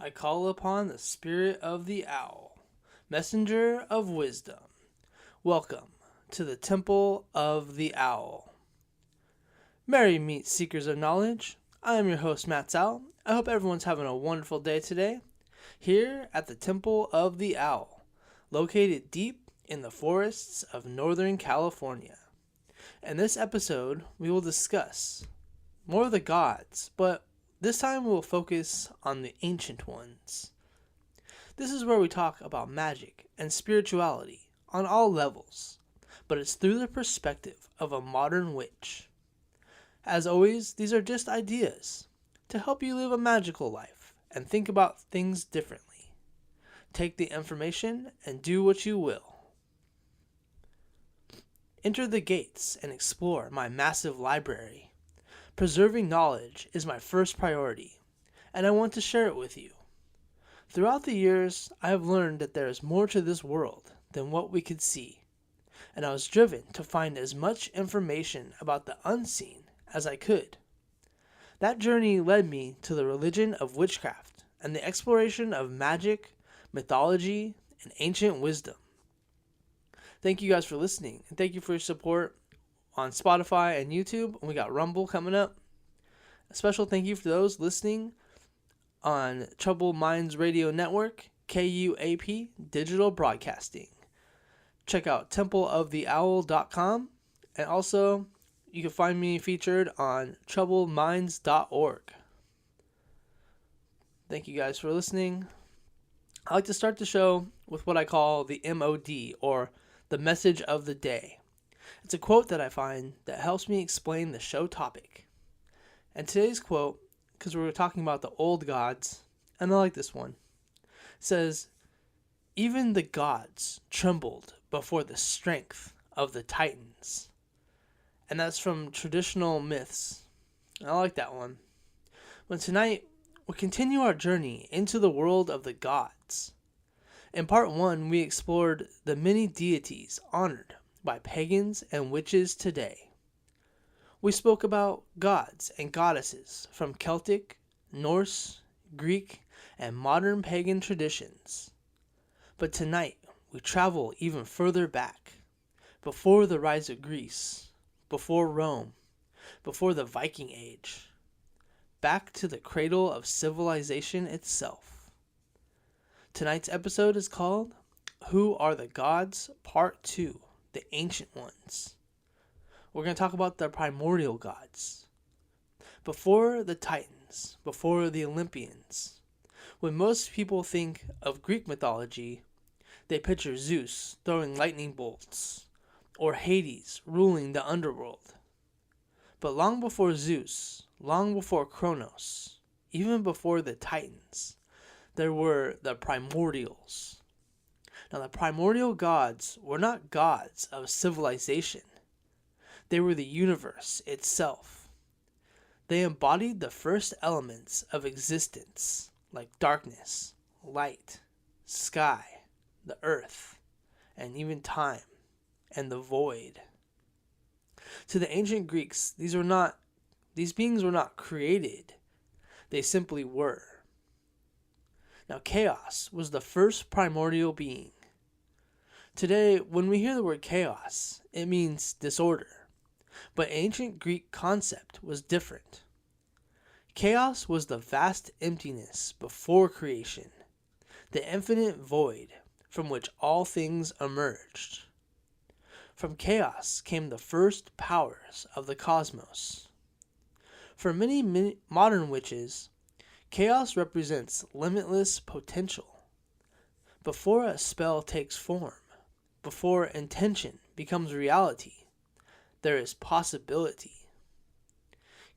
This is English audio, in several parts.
I call upon the spirit of the owl, messenger of wisdom. Welcome to the Temple of the Owl. Merry meet seekers of knowledge. I am your host, Matt Owl. I hope everyone's having a wonderful day today. Here at the Temple of the Owl, located deep in the forests of Northern California. In this episode, we will discuss more of the gods, but this time we'll focus on the ancient ones. This is where we talk about magic and spirituality on all levels, but it's through the perspective of a modern witch. As always, these are just ideas to help you live a magical life and think about things differently. Take the information and do what you will. Enter the gates and explore my massive library. Preserving knowledge is my first priority, and I want to share it with you. Throughout the years, I have learned that there is more to this world than what we could see, and I was driven to find as much information about the unseen as I could. That journey led me to the religion of witchcraft and the exploration of magic, mythology, and ancient wisdom. Thank you guys for listening, and thank you for your support on Spotify and YouTube. And we got Rumble coming up. A special thank you for those listening on Troubled Minds Radio Network, KUAP Digital Broadcasting. Check out templeoftheowl.com, and also you can find me featured on troubledminds.org. Thank you guys for listening. I like to start the show with what I call the MOD, or the message of the day. It's a quote that I find that helps me explain the show topic. And today's quote, because we were talking about the old gods, and I like this one, says, "Even the gods trembled before the strength of the Titans." And that's from traditional myths. I like that one. But tonight, we'll continue our journey into the world of the gods. In part 1, we explored the many deities honored by pagans and witches today. We spoke about gods and goddesses from Celtic, Norse, Greek, and modern pagan traditions. But tonight, we travel even further back, before the rise of Greece, before Rome, before the Viking Age, back to the cradle of civilization itself. Tonight's episode is called Who Are the Gods? Part 2. The ancient ones. We're going to talk about the primordial gods. Before the Titans, before the Olympians. When most people think of Greek mythology, they picture Zeus throwing lightning bolts, or Hades ruling the underworld. But long before Zeus, long before Kronos, even before the Titans, there were the primordials. Now, the primordial gods were not gods of civilization. They were the universe itself. They embodied the first elements of existence, like darkness, light, sky, the earth, and even time, and the void. To the ancient Greeks, these beings were not created. They simply were. Now, chaos was the first primordial being. Today, when we hear the word chaos, it means disorder. But ancient Greek concept was different. Chaos was the vast emptiness before creation, the infinite void from which all things emerged. From chaos came the first powers of the cosmos. For many modern witches, chaos represents limitless potential. Before a spell takes form, before intention becomes reality, there is possibility.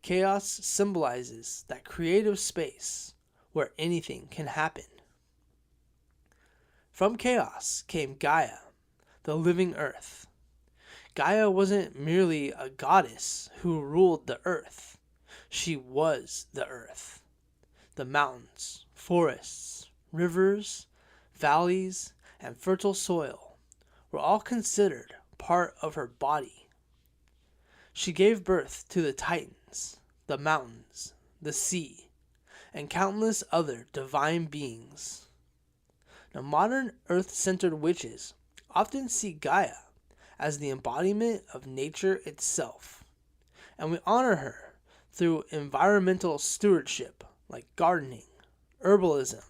Chaos symbolizes that creative space where anything can happen. From chaos came Gaia, the living earth. Gaia wasn't merely a goddess who ruled the earth. She was the earth. The mountains, forests, rivers, valleys, and fertile soil were all considered part of her body. She gave birth to the Titans, the mountains, the sea, and countless other divine beings. Now, modern earth-centered witches often see Gaia as the embodiment of nature itself, and we honor her through environmental stewardship like gardening, herbalism,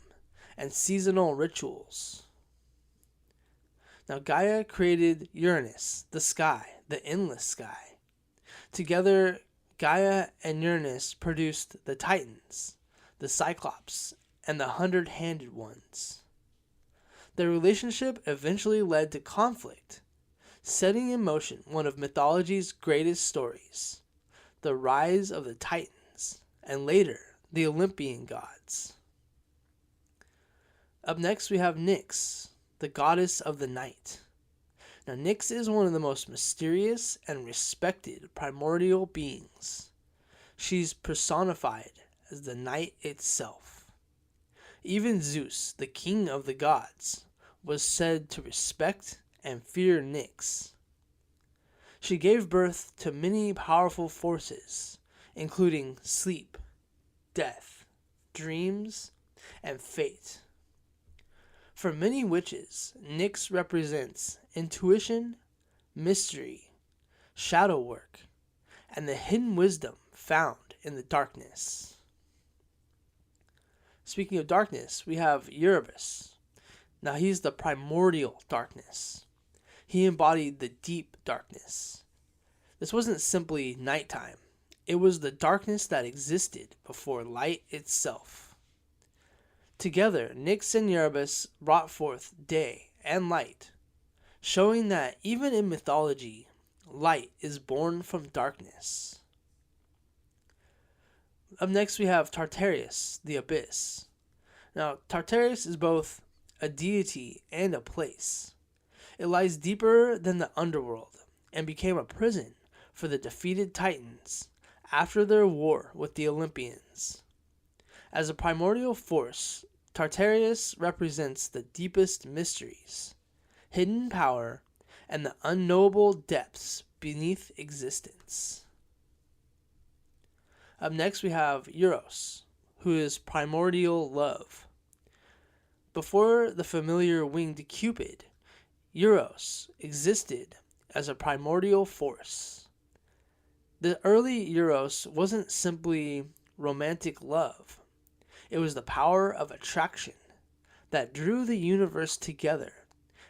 and seasonal rituals. Now, Gaia created Uranus, the sky, the endless sky. Together, Gaia and Uranus produced the Titans, the Cyclops, and the 100-handed ones. Their relationship eventually led to conflict, setting in motion one of mythology's greatest stories, the rise of the Titans, and later, the Olympian gods. Up next, we have Nyx, the goddess of the night. Now, Nyx is one of the most mysterious and respected primordial beings. She's personified as the night itself. Even Zeus, the king of the gods, was said to respect and fear Nyx. She gave birth to many powerful forces, including sleep, death, dreams, and fate. For many witches, Nyx represents intuition, mystery, shadow work, and the hidden wisdom found in the darkness. Speaking of darkness, we have Erebus. Now, he's the primordial darkness. He embodied the deep darkness. This wasn't simply nighttime. It was the darkness that existed before light itself. Together, Nyx and Erebus brought forth day and light, showing that even in mythology, light is born from darkness. Up next, we have Tartarus, the abyss. Now, Tartarus is both a deity and a place. It lies deeper than the underworld and became a prison for the defeated Titans after their war with the Olympians. As a primordial force, Tartarus represents the deepest mysteries, hidden power, and the unknowable depths beneath existence. Up next, we have Eros, who is primordial love. Before the familiar winged Cupid, Eros existed as a primordial force. The early Eros wasn't simply romantic love. It was the power of attraction that drew the universe together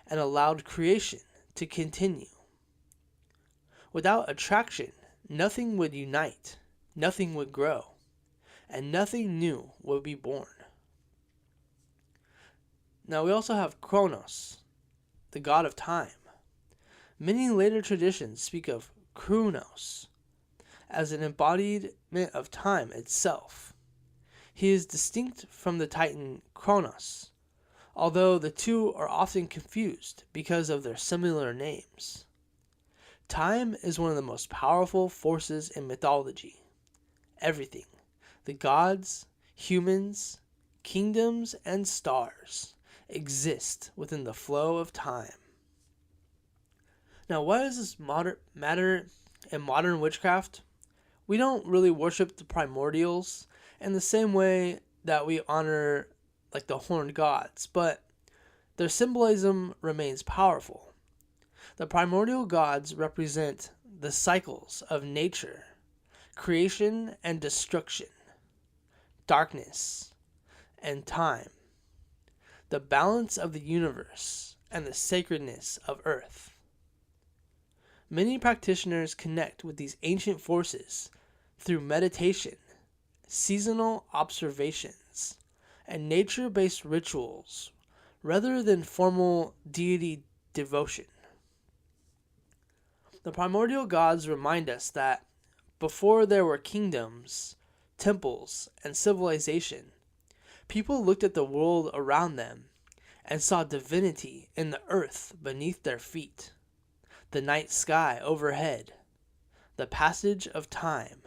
and allowed creation to continue. Without attraction, nothing would unite, nothing would grow, and nothing new would be born. Now, we also have Kronos, the god of time. Many later traditions speak of Kronos as an embodiment of time itself. He is distinct from the Titan Kronos, although the two are often confused because of their similar names. Time is one of the most powerful forces in mythology. Everything, the gods, humans, kingdoms, and stars, exist within the flow of time. Now, why does this matter in modern witchcraft? We don't really worship the primordials in the same way that we honor like the horned gods, but their symbolism remains powerful. The primordial gods represent the cycles of nature, creation and destruction, darkness and time, the balance of the universe, and the sacredness of earth. Many practitioners connect with these ancient forces through meditation, seasonal observations, and nature-based rituals, rather than formal deity devotion. The primordial gods remind us that before there were kingdoms, temples, and civilization, people looked at the world around them and saw divinity in the earth beneath their feet, the night sky overhead, the passage of time,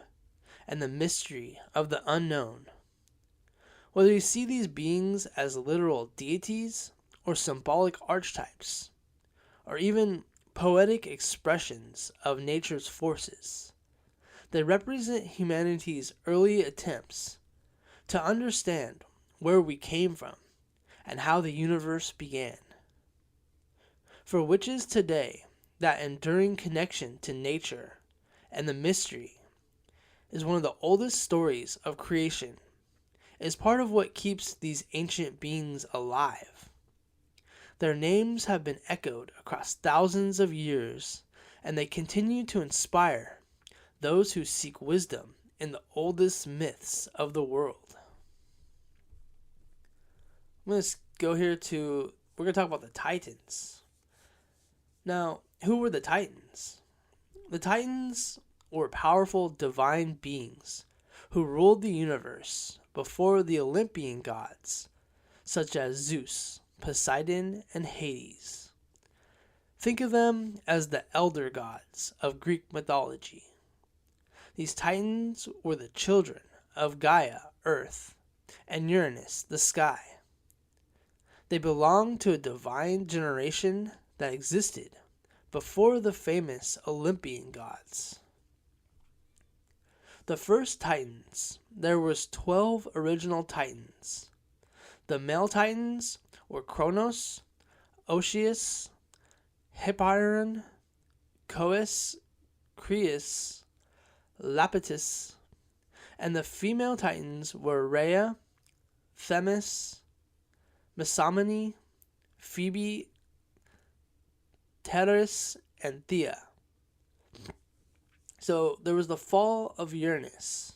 and the mystery of the unknown. Whether you see these beings as literal deities or symbolic archetypes, or even poetic expressions of nature's forces, they represent humanity's early attempts to understand where we came from and how the universe began. For which is today that enduring connection to nature and the mystery is one of the oldest stories of creation, is part of what keeps these ancient beings alive. Their names have been echoed across thousands of years, and they continue to inspire those who seek wisdom in the oldest myths of the world. I'm going to go here we're going to talk about the Titans. Now, who were the Titans? The Titans were powerful divine beings who ruled the universe before the Olympian gods, such as Zeus, Poseidon, and Hades. Think of them as the elder gods of Greek mythology. These Titans were the children of Gaia, Earth, and Uranus, the sky. They belonged to a divine generation that existed before the famous Olympian gods. The first Titans, there was 12 original Titans. The male Titans were Kronos, Oceus, Hipparchon, Coeus, Creus, Lapetus, and the female Titans were Rhea, Themis, Messamene, Phoebe, Tartarus, and Thea. So there was the fall of Uranus.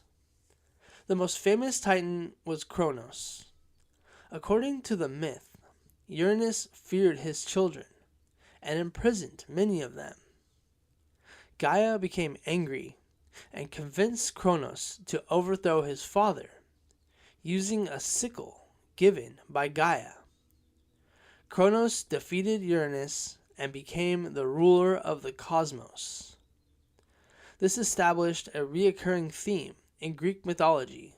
The most famous Titan was Kronos. According to the myth, Uranus feared his children and imprisoned many of them. Gaia became angry and convinced Kronos to overthrow his father using a sickle given by Gaia. Kronos defeated Uranus and became the ruler of the cosmos. This established a recurring theme in Greek mythology: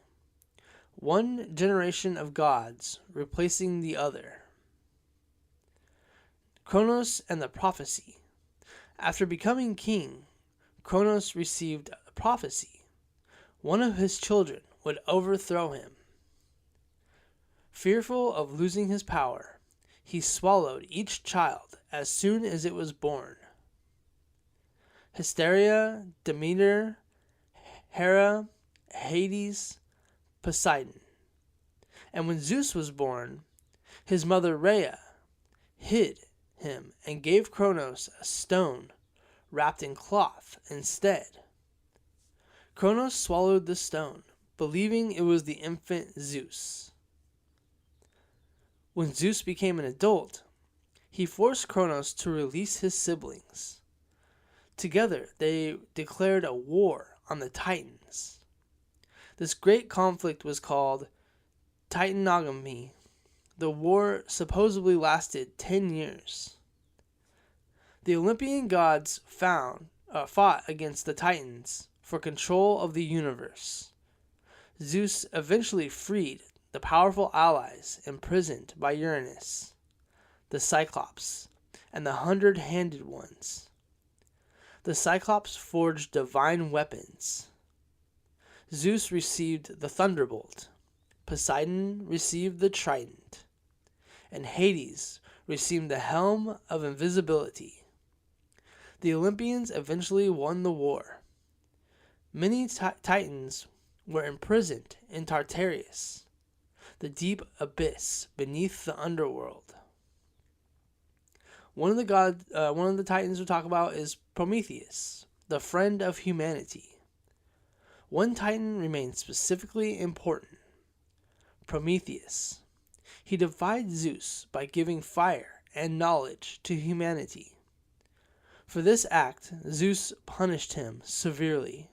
one generation of gods replacing the other. Kronos and the prophecy. After becoming king, Kronos received a prophecy. One of his children would overthrow him. Fearful of losing his power, he swallowed each child as soon as it was born. Hysteria, Demeter, Hera, Hades, Poseidon. And when Zeus was born, his mother Rhea hid him and gave Kronos a stone wrapped in cloth instead. Kronos swallowed the stone, believing it was the infant Zeus. When Zeus became an adult, he forced Kronos to release his siblings. Together, they declared a war on the Titans. This great conflict was called Titanomachy. The war supposedly lasted 10 years. The Olympian gods fought against the Titans for control of the universe. Zeus eventually freed the powerful allies imprisoned by Uranus, the Cyclops, and the 100-handed ones. The Cyclops forged divine weapons. Zeus received the thunderbolt, Poseidon received the trident, and Hades received the helm of invisibility. The Olympians eventually won the war. Many Titans were imprisoned in Tartarus, the deep abyss beneath the underworld. One of the Titans we'll talk about is Prometheus, the friend of humanity. One Titan remains specifically important: Prometheus. He defied Zeus by giving fire and knowledge to humanity. For this act, Zeus punished him severely.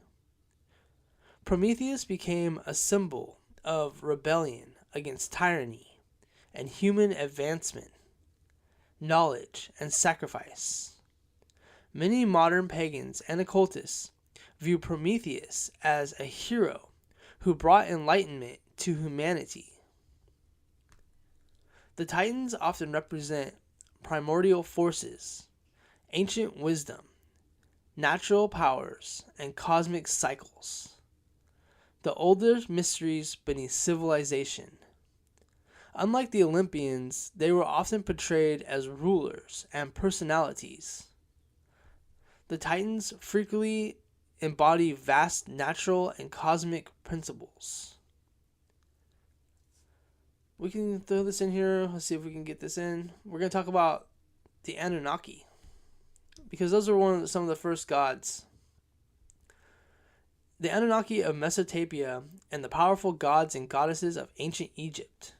Prometheus became a symbol of rebellion against tyranny and human advancement, knowledge, and sacrifice. Many modern pagans and occultists view Prometheus as a hero who brought enlightenment to humanity. The Titans often represent primordial forces, ancient wisdom, natural powers, and cosmic cycles. the older mysteries beneath civilization. Unlike the Olympians, they were often portrayed as rulers and personalities. The Titans frequently embody vast natural and cosmic principles. We can throw this in here. Let's see if we can get this in. We're going to talk about the Anunnaki, because those were some of the first gods. The Anunnaki of Mesopotamia and the powerful gods and goddesses of ancient Egypt.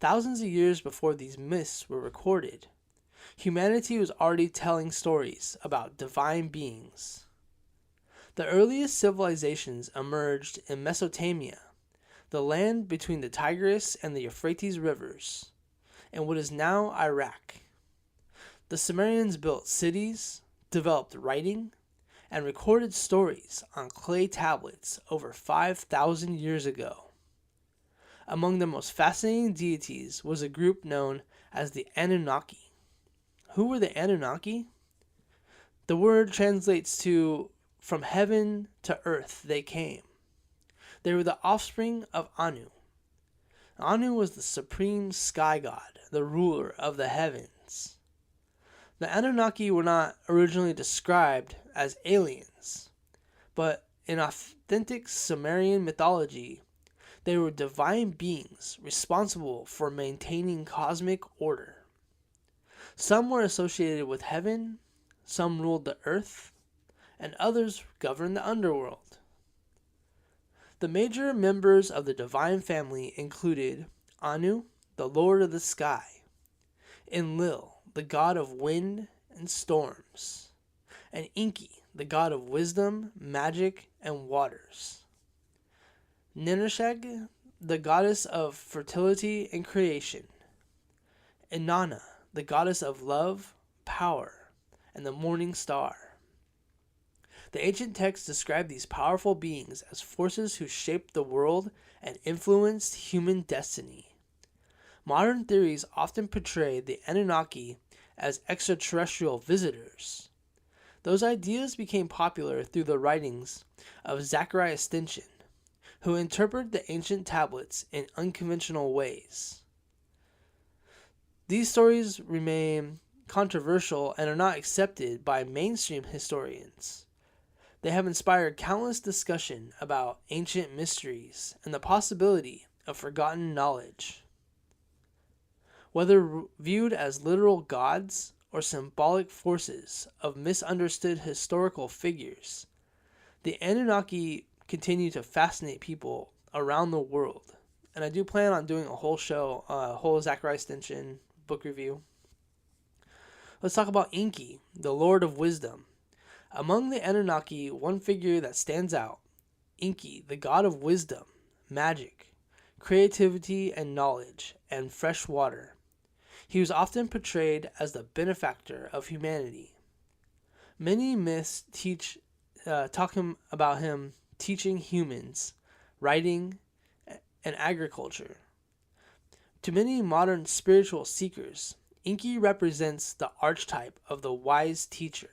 Thousands of years before these myths were recorded, humanity was already telling stories about divine beings. The earliest civilizations emerged in Mesopotamia, the land between the Tigris and the Euphrates rivers, and what is now Iraq. The Sumerians built cities, developed writing, and recorded stories on clay tablets over 5,000 years ago. Among the most fascinating deities was a group known as the Anunnaki. Who were the Anunnaki? The word translates to "from heaven to earth they came." They were the offspring of Anu. Anu was the supreme sky god, the ruler of the heavens. The Anunnaki were not originally described as aliens, but in authentic Sumerian mythology, they were divine beings responsible for maintaining cosmic order. Some were associated with heaven, some ruled the earth, and others governed the underworld. The major members of the divine family included Anu, the lord of the sky, Enlil, the god of wind and storms, and Enki, the god of wisdom, magic, and waters. Ninurshag, the goddess of fertility and creation. Inanna, the goddess of love, power, and the morning star. The ancient texts describe these powerful beings as forces who shaped the world and influenced human destiny. Modern theories often portray the Anunnaki as extraterrestrial visitors. Those ideas became popular through the writings of Zachariah Sitchin, who interpreted the ancient tablets in unconventional ways. These stories remain controversial and are not accepted by mainstream historians. They have inspired countless discussion about ancient mysteries and the possibility of forgotten knowledge. Whether viewed as literal gods or symbolic forces of misunderstood historical figures, the Anunnaki continue to fascinate people around the world. And I do plan on doing a whole show, a whole Zachariah Sitchin book review. Let's talk about Enki, the Lord of Wisdom. Among the Anunnaki, one figure that stands out, Enki, the god of wisdom, magic, creativity and knowledge, and fresh water. He was often portrayed as the benefactor of humanity. Many myths talk about him teaching humans, writing, and agriculture. To many modern spiritual seekers, Enki represents the archetype of the wise teacher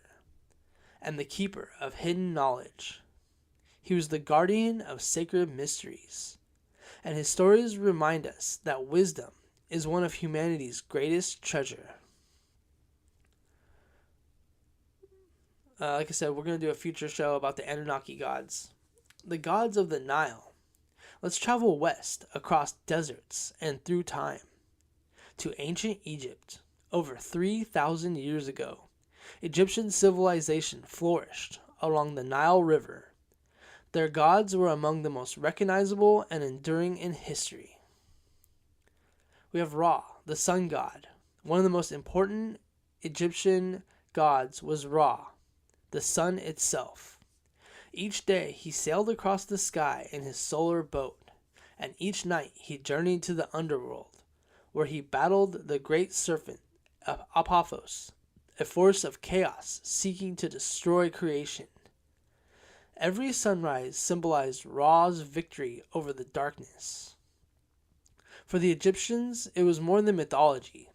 and the keeper of hidden knowledge. He was the guardian of sacred mysteries, and his stories remind us that wisdom is one of humanity's greatest treasure. Like I said, we're going to do a future show about the Anunnaki gods. The gods of the Nile. Let's travel west across deserts and through time to ancient Egypt. Over 3,000 years ago, Egyptian civilization flourished along the Nile River. Their gods were among the most recognizable and enduring in history. We have Ra, the sun god. One of the most important Egyptian gods was Ra, the sun itself. Each day he sailed across the sky in his solar boat, and each night he journeyed to the underworld, where he battled the great serpent Apophis, a force of chaos seeking to destroy creation. Every sunrise symbolized Ra's victory over the darkness. For the Egyptians, it was more than mythology.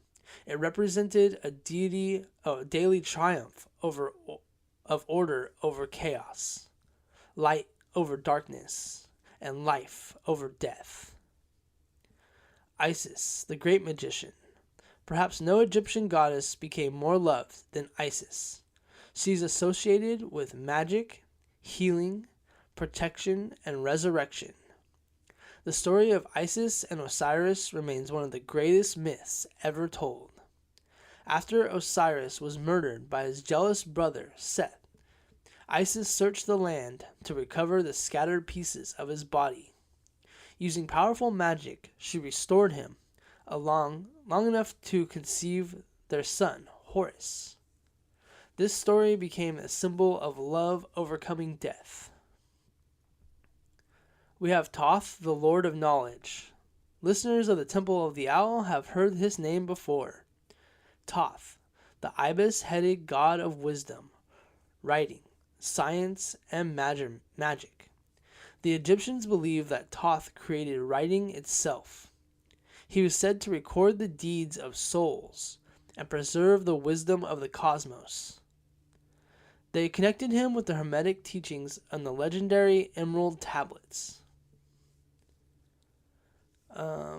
It represented a daily triumph of order over chaos, light over darkness, and life over death. Isis, the great magician. Perhaps no Egyptian goddess became more loved than Isis. She's associated with magic, healing, protection, and resurrection. The story of Isis and Osiris remains one of the greatest myths ever told. After Osiris was murdered by his jealous brother Seth, Isis searched the land to recover the scattered pieces of his body. Using powerful magic, she restored him long enough to conceive their son, Horus. This story became a symbol of love overcoming death. We have Thoth, the Lord of Knowledge. Listeners of the Temple of the Owl have heard his name before. Thoth, the ibis-headed god of wisdom, writing, science, and magic. The Egyptians believed that Thoth created writing itself. He was said to record the deeds of souls and preserve the wisdom of the cosmos. They connected him with the Hermetic teachings on the legendary Emerald Tablets.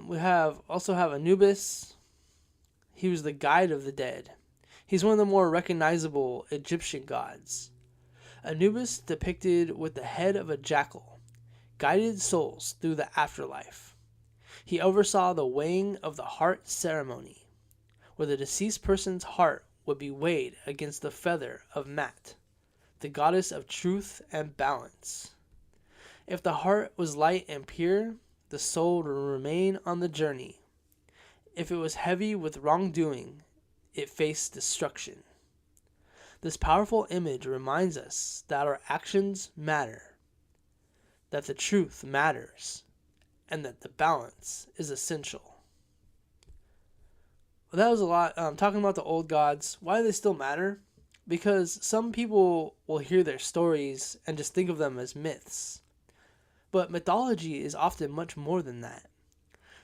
We also have Anubis. He was the guide of the dead. He's one of the more recognizable Egyptian gods. Anubis, depicted with the head of a jackal, guided souls through the afterlife. He oversaw the weighing of the heart ceremony, where the deceased person's heart would be weighed against the feather of Mat, the goddess of truth and balance. If the heart was light and pure, the soul would remain on the journey. If it was heavy with wrongdoing, it faced destruction. This powerful image reminds us that our actions matter, that the truth matters, and that the balance is essential. Well, that was a lot. Talking about the old gods, why do they still matter? Because some people will hear their stories and just think of them as myths. But mythology is often much more than that.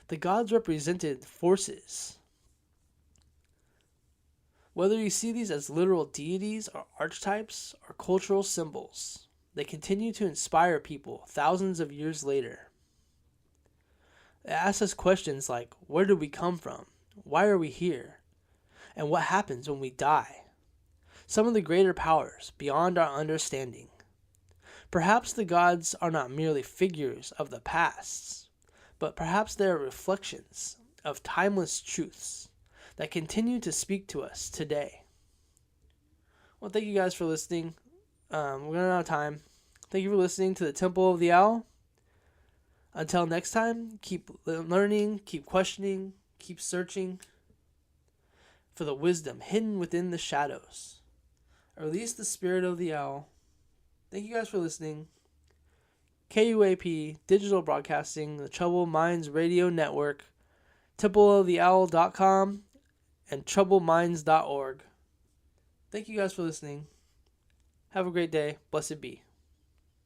The gods represented forces. Whether you see these as literal deities or archetypes or cultural symbols, they continue to inspire people thousands of years later. It asks us questions like, where did we come from? Why are we here? And what happens when we die? Some of the greater powers beyond our understanding. Perhaps the gods are not merely figures of the past, but perhaps they are reflections of timeless truths that continue to speak to us today. Well, thank you guys for listening. We're running out of time. Thank you for listening to the Temple of the Owl. Until next time, keep learning, keep questioning, keep searching for the wisdom hidden within the shadows. Release the spirit of the owl. Thank you guys for listening. KUAP, Digital Broadcasting, the Troubled Minds Radio Network, templeoftheowl.com, and troubledminds.org. Thank you guys for listening. Have a great day. Blessed be.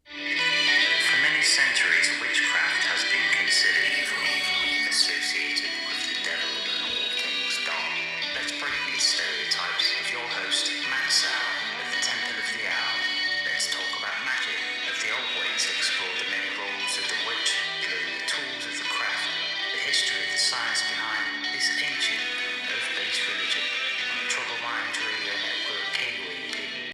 For many centuries, witchcraft has been considered evil, associated with the devil and all things dark. Let's break these stereotypes with your host, Matt Sal, of the Temple of the Owl. Let's talk about magic, of the old ways to explore the many roles of the witch, learn the tools of the craft, the history of the science behind